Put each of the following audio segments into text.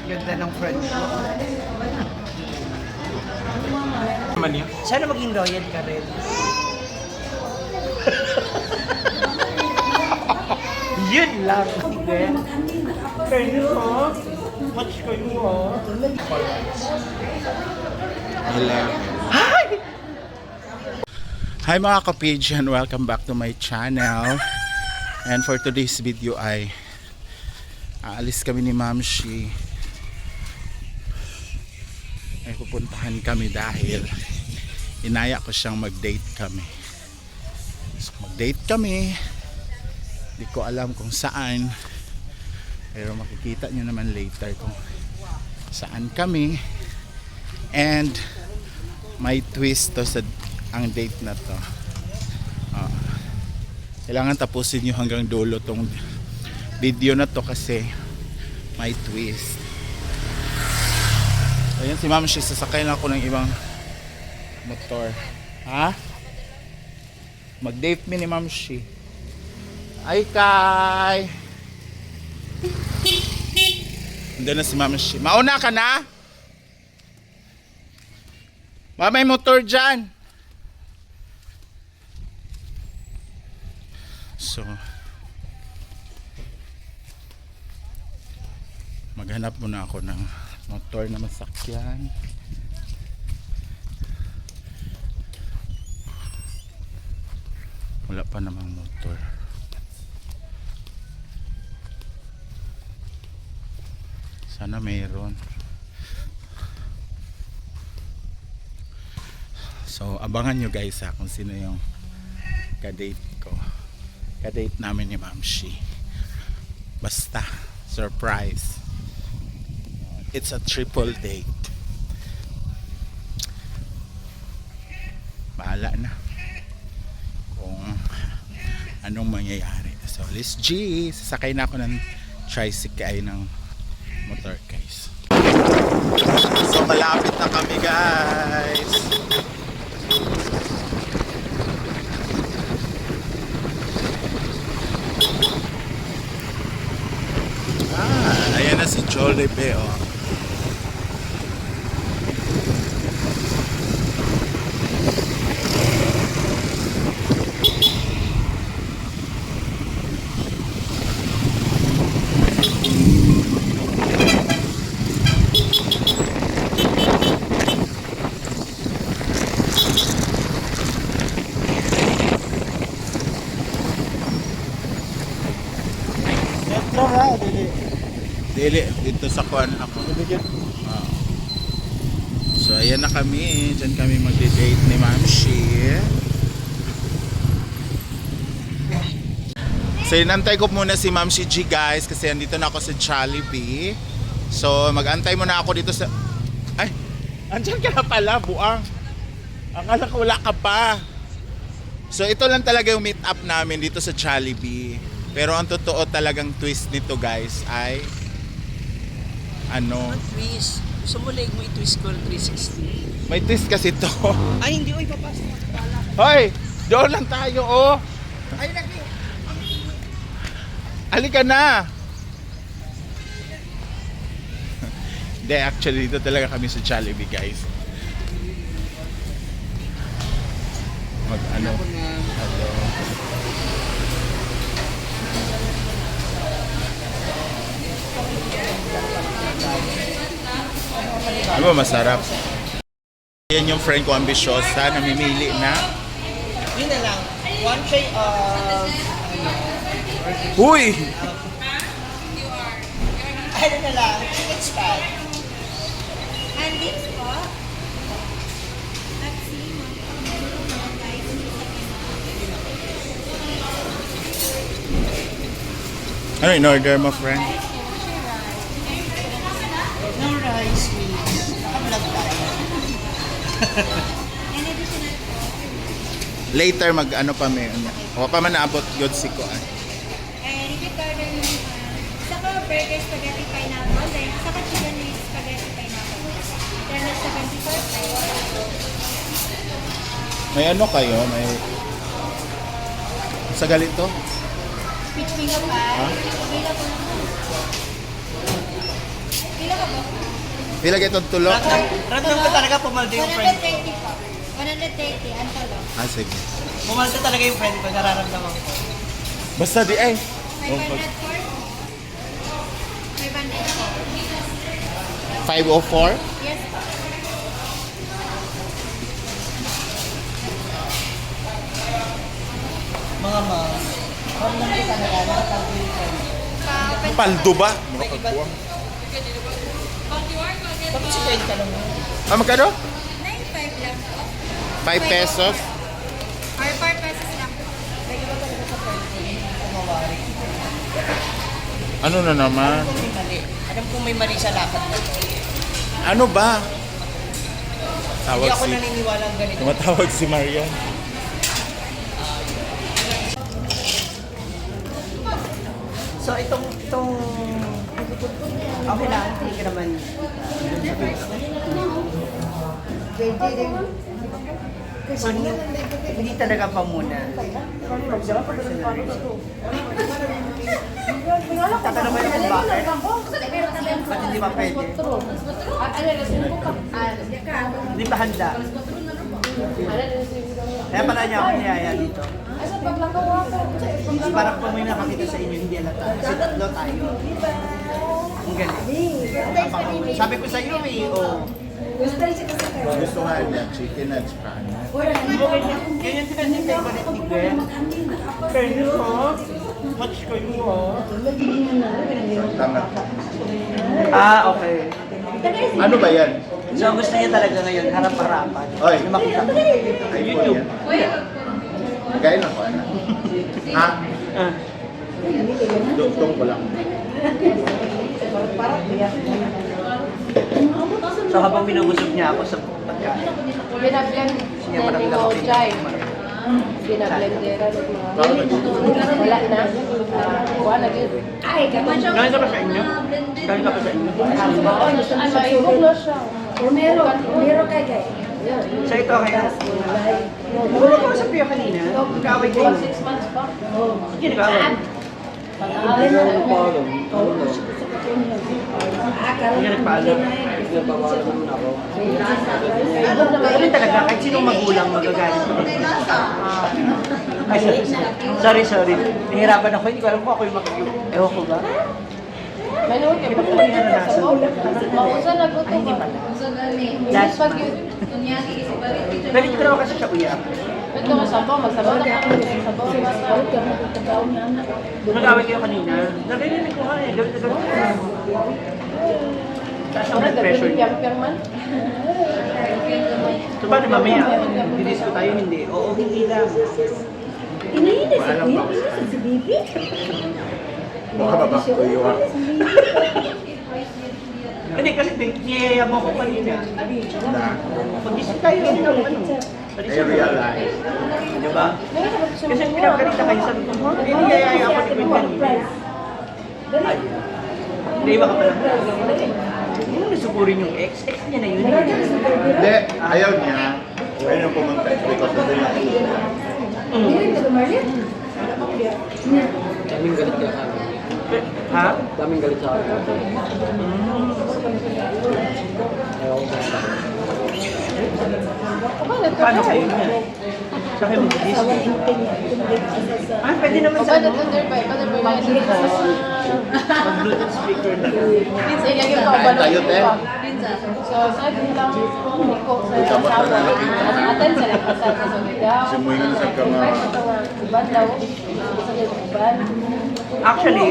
Ganda ng friend ko. Naman yun. Sana maging loyal ka rin. Yun lang. Sige. Kayo ha? Watch kayo ha? Hello. Hi! Hi mga ka-pigeon, welcome back to my channel. And for today's video ay aalis kami ni Ma'am Shi. Ay pupuntahan kami dahil inaya ko siyang mag-date kami. So mag-date kami. Hindi ko alam kung saan. Pero makikita nyo naman later kung saan kami. And may twist to sa ang date na to. Kailangan tapusin nyo hanggang dulo tong video na to kasi may twist. Ayan si Ma'am Shi, sasakay na ako ng ibang motor. Ha? Mag-date mi ni Ma'am Shi. Ay kay! Andun na si Ma'am Shi. Mauna ka na? May motor dyan. So maghanap muna ako ng motor na masakyan. Wala pa namang motor. Sana mayroon. So abangan nyo guys ha kung sino yung ka-date ko. Ka-date namin ni Ma'am Shi. Basta surprise. It's a triple date. Bahala na kung anong mangyayari. So let's G. Sasakay na ako ng tricycle ng motor guys. So malapit na kami guys. Ayan na si Jollibee oh. Dili, dito sa kuan ako. So ayan na kami. Diyan kami magde-date ni Ma'am Shi. So inantay ko muna si Ma'am Shi G guys kasi andito na ako sa Jollibee. So mag-antay muna ako dito sa... Ay! Andyan ka na pala, buang. Akala ko wala ka pa. So ito lang talaga yung meet up namin dito sa Jollibee. Pero ang totoo talagang twist nito guys ay ano? Twist. Gusto mo leg mo i-twist ko 360. May twist kasi to. Ay, hindi. Uy, papasok mo. Hoy! Doon lang tayo, oh! Ay, lagi. Halika na! Hindi, actually, dito talaga kami sa Jollibee, guys. Hello. Ano ba masarap? Yan yung friend ko ambisyosa, namimili na. Yun na lang. One tray of... Huy! Ano na lang. Chicken spag. And this po, let's see, Ano in order mo, friend? No rice, please. Naka-vlog tayo. and additional po, Later mag-ano pa may o pa man naabot yun si ko. and repeat order ng isa po burger spaghetti pineapple, then isa po chicken with spaghetti pineapple. Then that's 74 pesos. May ano kayo? May sa galito? Peach mango pie. Pila po naman. Pila ka ba? Pila itong tulo? Random ka talaga pumaldo yung friend ko. 130 po. 130, ang talo. Ah, sige. Pumaldo talaga yung friend ko, nararamdaman ko. Basta di ay. 504? 504. 504? Yes po. Mga ma'am, random ka talaga, nakapaldo yung friend ko. Pa-open. Paldo ba? May iba. Bakit si friend ka lang? Ah, magkano? 95 lang po. 5 pesos? Or 4 pesos lang po. May iba talaga sa friend ko, hindi ko mawari. Ano na naman? Alam ko may mali. Alam ko may mali sa lakad na. Ano ba? Hindi Tawag ako si... naniniwala ang ganito. Tumatawag si Marian. So itong okay lang, hindi ka naman so hindi talaga pa muna. Taka naman kung bakit. Ba't hindi pa pwede? Hindi pa handa. Kaya pala niya ako niyaya dito. Parang kung may nakakita sa inyo, hindi alata. Kasi tatlo tayo. Ang galing. Sabi ko sa iyo Gusto nga niya, chicken at saka ano. Ganyan sila yung favorite ni Gwen. Pwede ko. Match ko yun Tama. Okay. Ano ba yan? So gusto niya talaga ngayon, harap-harapan. Oy. Yung makita ko. YouTube. Gaya na ko, ano? Ha? Dugtong ko lang. So habang binubusog niya ako sa pagkain, Binablend siya maramdaman ko chai. yung Binablendera ng mga wala na. Wala gid. Galing ka pa sa inyo? Galing ka pa sa inyo? Ang maibog na siya. Meron kay kay. So ito kaya. Wala ko sa piyo kanina. Nag-away kayo. 6 months pa. Sige, nag-away. Hindi ka nagpaalam. Ganun talaga, kahit sinong magulang magagalit ko. Ay, sorry. Nahirapan ako, hindi ko alam kung ako yung makikip. Ewan ko ba? May nuwi kay pagkakas sa mo. Mausa na gusto Ay, hindi ba? pala. Last pag yun. Galit ko naman kasi siya uyak. Ito nga sabaw, magsabaw na kami. Sabaw na sabaw. Nag-away kayo kanina. Narinig ko nga eh, galit na galit. Taas ang blood pressure niya. Piang man. So paano mamaya? Dinis ko tayo, hindi. Oo, hindi lang. Maalam ba? Baka babaktuyo ako. Hindi kasi niyayaya mo ko kanina. Na. Pag-isip tayo, hindi lang ano. I realize. Diba? Kasi pinapalita kayo sa ko, hindi niyayaya ako ni Queen kanina. Ay. Hindi ba ka pala? Hindi mo nasupurin yung ex. Ex niya na yun. Hindi, ayaw niya. Ayaw niya pumunta because of the Daming galit ka sa akin. Ha? Daming galit sa akin. Ayaw ko sa akin. Paano kayo niya? Sa akin mag-dis. Ah, pwede naman sa ano? Mag-Bluetooth speaker na. Tayo, te. So, sabi lang ko sa asawa, attend sa nagpasal sa Sumigaw. Simoy nga sa kama. Iban daw. Sa iban. Actually,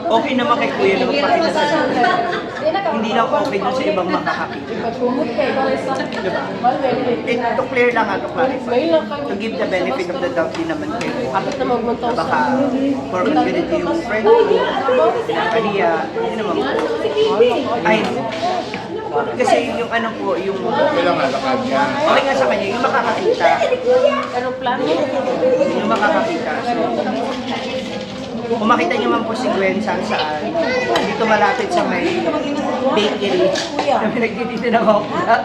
okay naman kay Kuya na magpakita sa iyo. Hindi lang okay dun sa ibang makakakita. Pagkumot kayo, Diba? well, To clear lang to clarify. Ngayon lang kayo. To give the benefit of the doubt din naman kayo. Kapit na magmuntaw sa... Baka for community yung friend ko, kaniya, hindi naman po. Ay, kasi yung ano po, yung Kailangan lakad niya. okay nga sa kanya, yung makakakita. Aeroplano. Yung makakakita. So, kung makita niyo man po si Gwen saan, dito malapit sa may bakery. Na pinagtitinda ng hopya.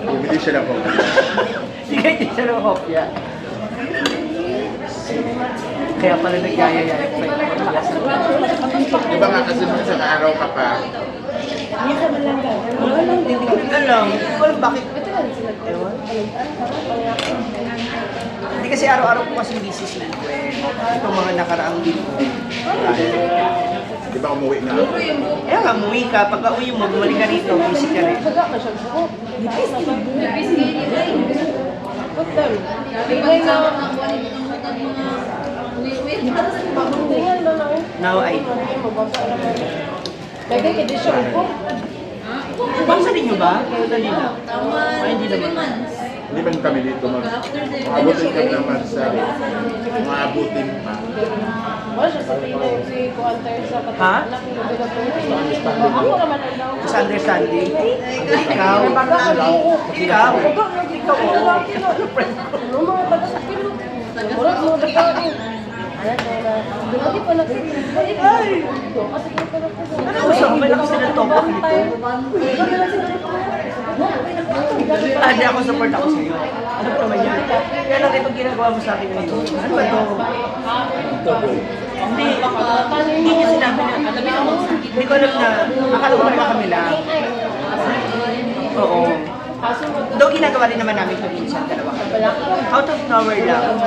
Bumili siya ng coke. Nagtitinda siya ng hopya. Kaya pala nagyayaya yung friend ko. Diba nga kasi nung isang araw ka pa, lang. Hindi ko alam bakit. Ito lang sila. Ewan. Pangyakin. Hindi kasi araw-araw po kasi busy si Gwen. Itong mga nakaraang linggo. Di ba umuwi na ako? Kaya nga, umuwi ka. Pag uwi mo, bumalik ka rito, busy ka rin. Saga ka siya. Hotel. Bigay na. Tingnan na na. Now I... Lagi kaya siya upo. Bangsa ninyo ba? Dali na. Ay, hindi naman. Hindi man kami dito maabutin kami naman sa maabutin pa. Wala siya sa Pinay. Si Kuanter sa Ha? Katanak. Ako naman ang daw. Misunderstanding. Ikaw. Ikaw. Ikaw. Ano mga taga-sakilo? Wala mo taga-sakilo. Ayan na. Hindi pa nag-balik. Ay! Kasi hindi pa nag-balik. Ano gusto mo? Malakas na ng topak nito. Hindi ako support ako sa'yo. Ano ba naman yan? Kaya lang itong ginagawa mo sa akin ngayon. Ano ba ito? Hindi. Hindi niya sinabi na. Hindi ko alam na. Akala ko talaga kami lang. Oo. Though ginagawa rin naman namin ito minsan, dalawa kami. Out of nowhere lang.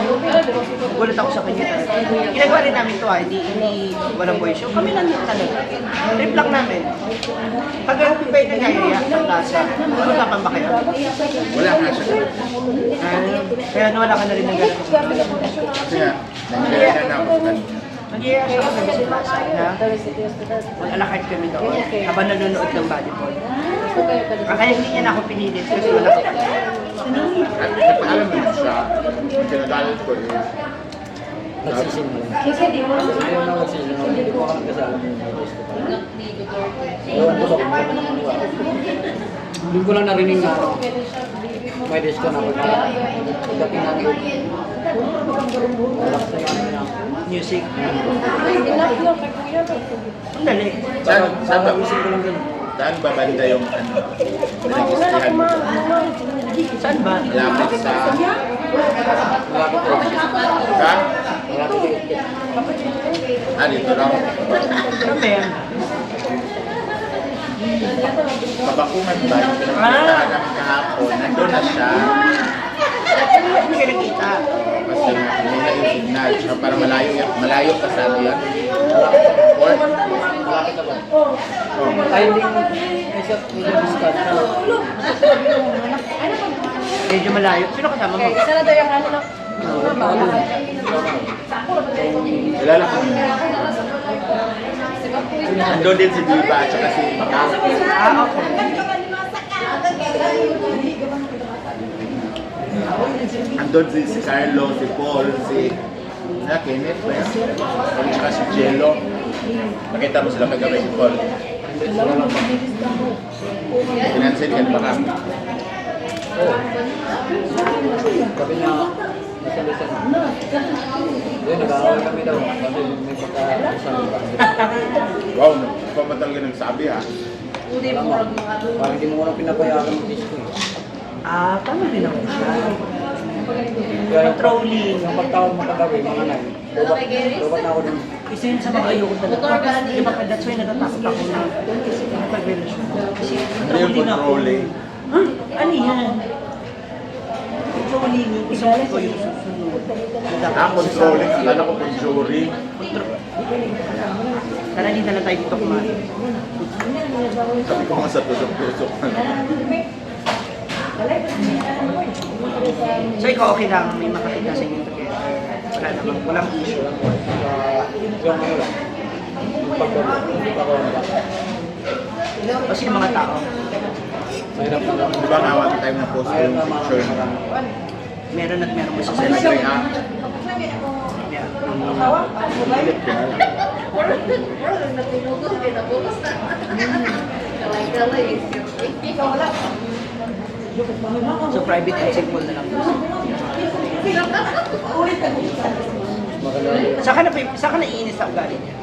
Gulat ako sa kanya talaga. Ginagawa rin namin ito hindi walang voice show. Kami lang yun talaga. Trip lang namin. Pag pwede nagayaya ng lasa, magkapang ba kayo? Wala nga siya. Kaya nawala ka na rin ng ganito. Kasi nga, nangyayari na ako. Nagyaya siya kami sa lasa na mag-alakad kami doon habang nanonood ng volleyball. Kaya hindi niya na ako pinilit kasi wala ko. At nagpaalam naman siya. Ang sinagalit ko is, Nagsisinungaling. Ayaw na nagsisinungaling. Hindi ko alam kasi alam mo yung gusto ko. Ewan ko ba kung ano naman ko. Hindi ko lang narinig na ano. May disco na pagka. Pagdating natin. Wala sa yan na. Music. Enough lang kay Kuya. Ang dali. saan ba? Isip ko lang din. Saan ba banda yung ano? Wala na kumain. Saan ba? Malapit sa... Malapit ko. Ka? Malapit ko. Dito lang. Ano ba yan? Kabakungan ba? Yung pinagpuntahan namin kahapon. Nandun na siya. Hindi ka nakita. Kasi hindi na yung signal. Tsaka para malayo pa sa atin. Or, Malapit na ba? Ay, hindi. Isa, medyo discount na. Medyo malayo. Sino kasama mo? Isa na daw yung ano na. kilala ko niya. Nandun din si Diva at saka si Macau. Okay. Andun si Carlo, si Paul, si Kenneth ba yan? At saka si Jello. Nakita mo sila kagabi si Paul. Pinansin yan pa kami. Sabi niya, isa-isa na. Yun, nag-aaway kami daw. Kasi may pagka-isang ba? Wow, ikaw ba talaga nagsabi ha? Alam mo, parang hindi mo ko na pinapayagan mag-disco eh. Tama din ako siya. Kaya Controlling. yung pagtawag mo kagabi, mga nag, lobat na ako dun. Isa yun sa mga ayoko talaga. Di ba, that's why natatakot ako na pag-relasyon. Kasi Ano yung controlling ako. controlling? Ano yan? Controlling. Gusto ko yung susunod. Controlling. Akala ko conjuring. Tara, hindi na lang tayo dito kumain. Sabi ko nga sa tusok-tusok. So ikaw okay lang, may makakita sa inyo together. Wala namang, walang issue. Yung ano lang, yung pagkakaroon ba? Kasi yung mga tao, Mahirap na lang. Di ba nga one time na post ko Mahirap yung na mga picture na meron at meron mo sa Nag-react. Yeah. Pilit ko na lang. So private and simple na lang. Maganda. Saan ka naiinis sa ugali niya?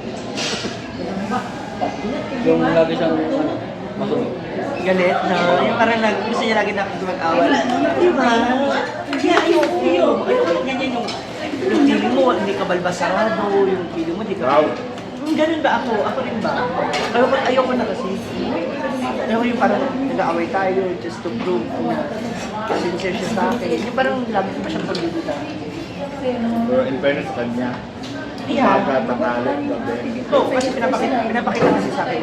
Yung lagi siyang ano, masungit. Galit na, yung parang gusto niya lagi na mag-awal. Diba? Kaya ayoko. Ganyan yung feeling mo, hindi ka balbasarado, yung feeling mo, hindi ka... Wow. Ganun ba ako? Ako rin ba? Ayoko na kasi. Ayoko yung parang nag-aaway tayo just to prove na sincere siya sa akin. Yung parang lagi ko pa siyang pagdududa. Pero in fairness sa kanya, Yeah. pagkatangalan gabi. Oo, kasi pinapakita kasi sa akin.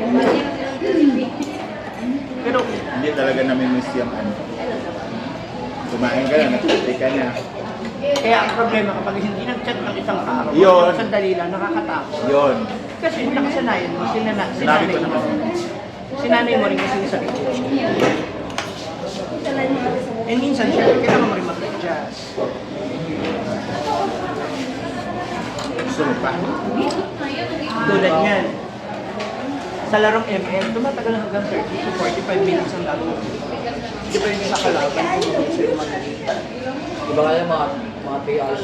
Pero, Hindi talaga nami-miss yung ano. Kumain ka na, nagtitay ka na. kaya ang problema kapag hindi nag-chat ng isang araw, Yun. sandali lang, nakakatakot. Yun. Kasi yung nakasanayan mo, Sinabi sinanay ko mo. naman. Sinanay mo rin kasi yung sarili mo. And minsan, syempre, kailangan mo rin mag-adjust. Gusto mo pa? Tulad niyan. Sa larong ML, tumatagal na hanggang 30 to 45 minutes ang laro. Di ba yun sa kalaban? Iba kaya mga 3 hours.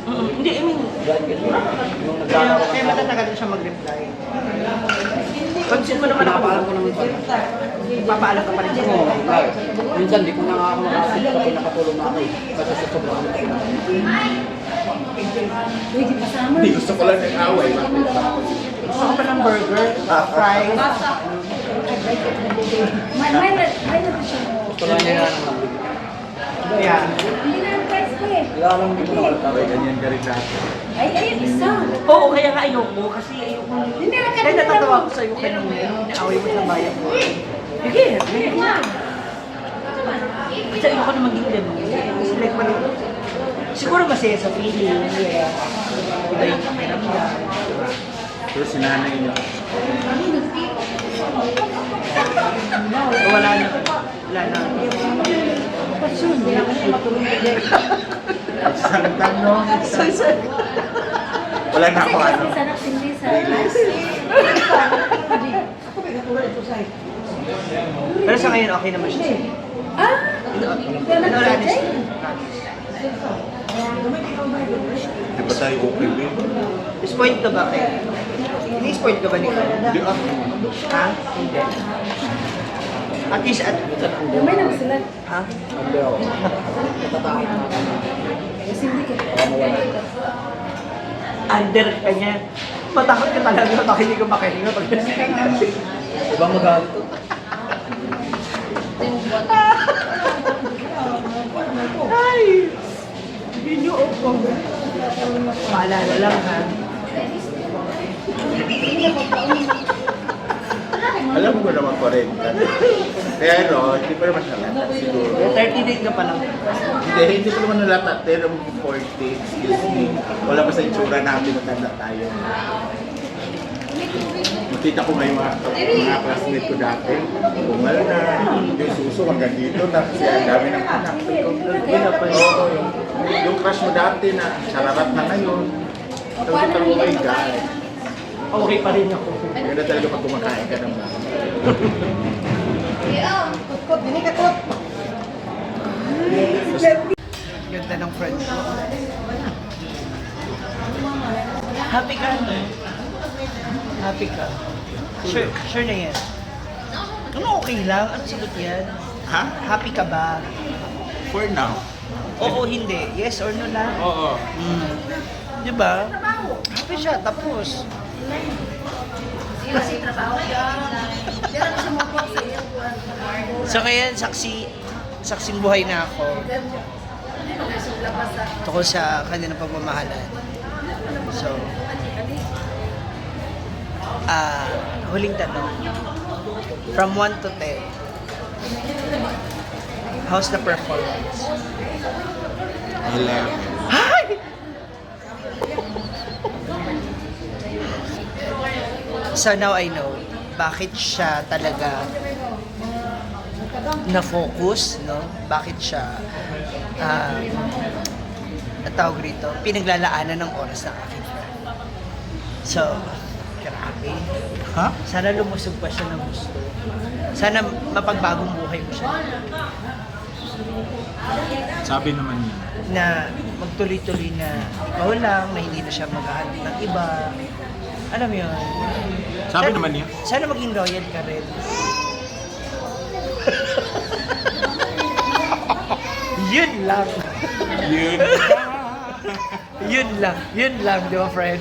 Hindi, I mean, Dahil kasi yung kaya naglalaro ka matatagal na siya mag-reply. Pansin mo naman ako, Pinapaalam ko naman pa. papaalam ka pa rin siya. Minsan di ko na nga ako makasip sa pinakatulong na ako eh. Kasi sa sobrang ano ko. Hindi gusto ko lang ng away. Gusto ko pa ng burger, fries. Gusto lang niya ng mga. Yeah. Wala lang dito na wala. Away, ganyan ka rin dati. Oo, kaya nga ayoko. Kasi ayoko. Kaya natatawa ko sa'yo kanina. Naaway mo sa bayan mo. Sige, sige na. Kasi ayoko na maging ganun. Kasi like, siguro masaya sa feeling. Iba yung pakiramdam. Pero sinanay niya. Wala na. Wala na. Pasun, hindi na kasi matulong ka dyan. Isang tanong. Wala na ako ano. Pero sa ngayon, okay naman siya. Ano wala na siya? Di ba tayo okay, babe? Spoiled ka ba kayo? Ini-spoiled ka ba ni Kyle? Hindi ah. Ha? Hindi. At least at... Ha? Hindi ako. Natatakot na ako. Baka mawala. Under ka niya. Matakot ka talaga pag hindi ko makihinga pag Ibang magalit to. Ay! Binyo ako. Paalala lang ha. Alam ko naman ko rin. Pero, hindi pa naman siya lahat siguro. 30 days ka pa lang. Hindi ko naman nalatat. Pero 40, excuse me. Wala pa sa itsura namin, matanda tayo. Makita ko nga yung mga classmate ko dati. Bumal na, yung suso hanggang dito na kasi ang dami ng anak. Oo, yung crush mo dati na sararat na ngayon. Sabi ko, oh my God. Okay pa rin ako. Ganda talaga pag kumakain ka ng mga. Ganda ng friend ko. Happy ka? Happy ka? Sure na yan. Ano okay lang? Ano sagot yan? Ha? Happy ka ba? For now. Oo, hindi. Yes or no lang? Oo. Di ba? Happy siya, tapos. So kaya saksing buhay na ako. Tungkol sa kanilang pagmamahalan. So, huling tanong. From 1 to 10, how's the performance? 11. Hi! So now I know bakit siya talaga na-focus, no? Bakit siya natawag rito, pinaglalaanan ng oras ng aking friend. So, grabe. Ha? Sana lumusog pa siya ng gusto. Sana mapagbagong buhay mo siya. Sabi naman niya. Na magtuloy-tuloy na ikaw lang, na hindi na siya maghahanap ng iba. Alam mo yun? Sabi naman niya. Sana maging loyal ka rin. Yun lang. Yun. Yun lang, di ba, friend?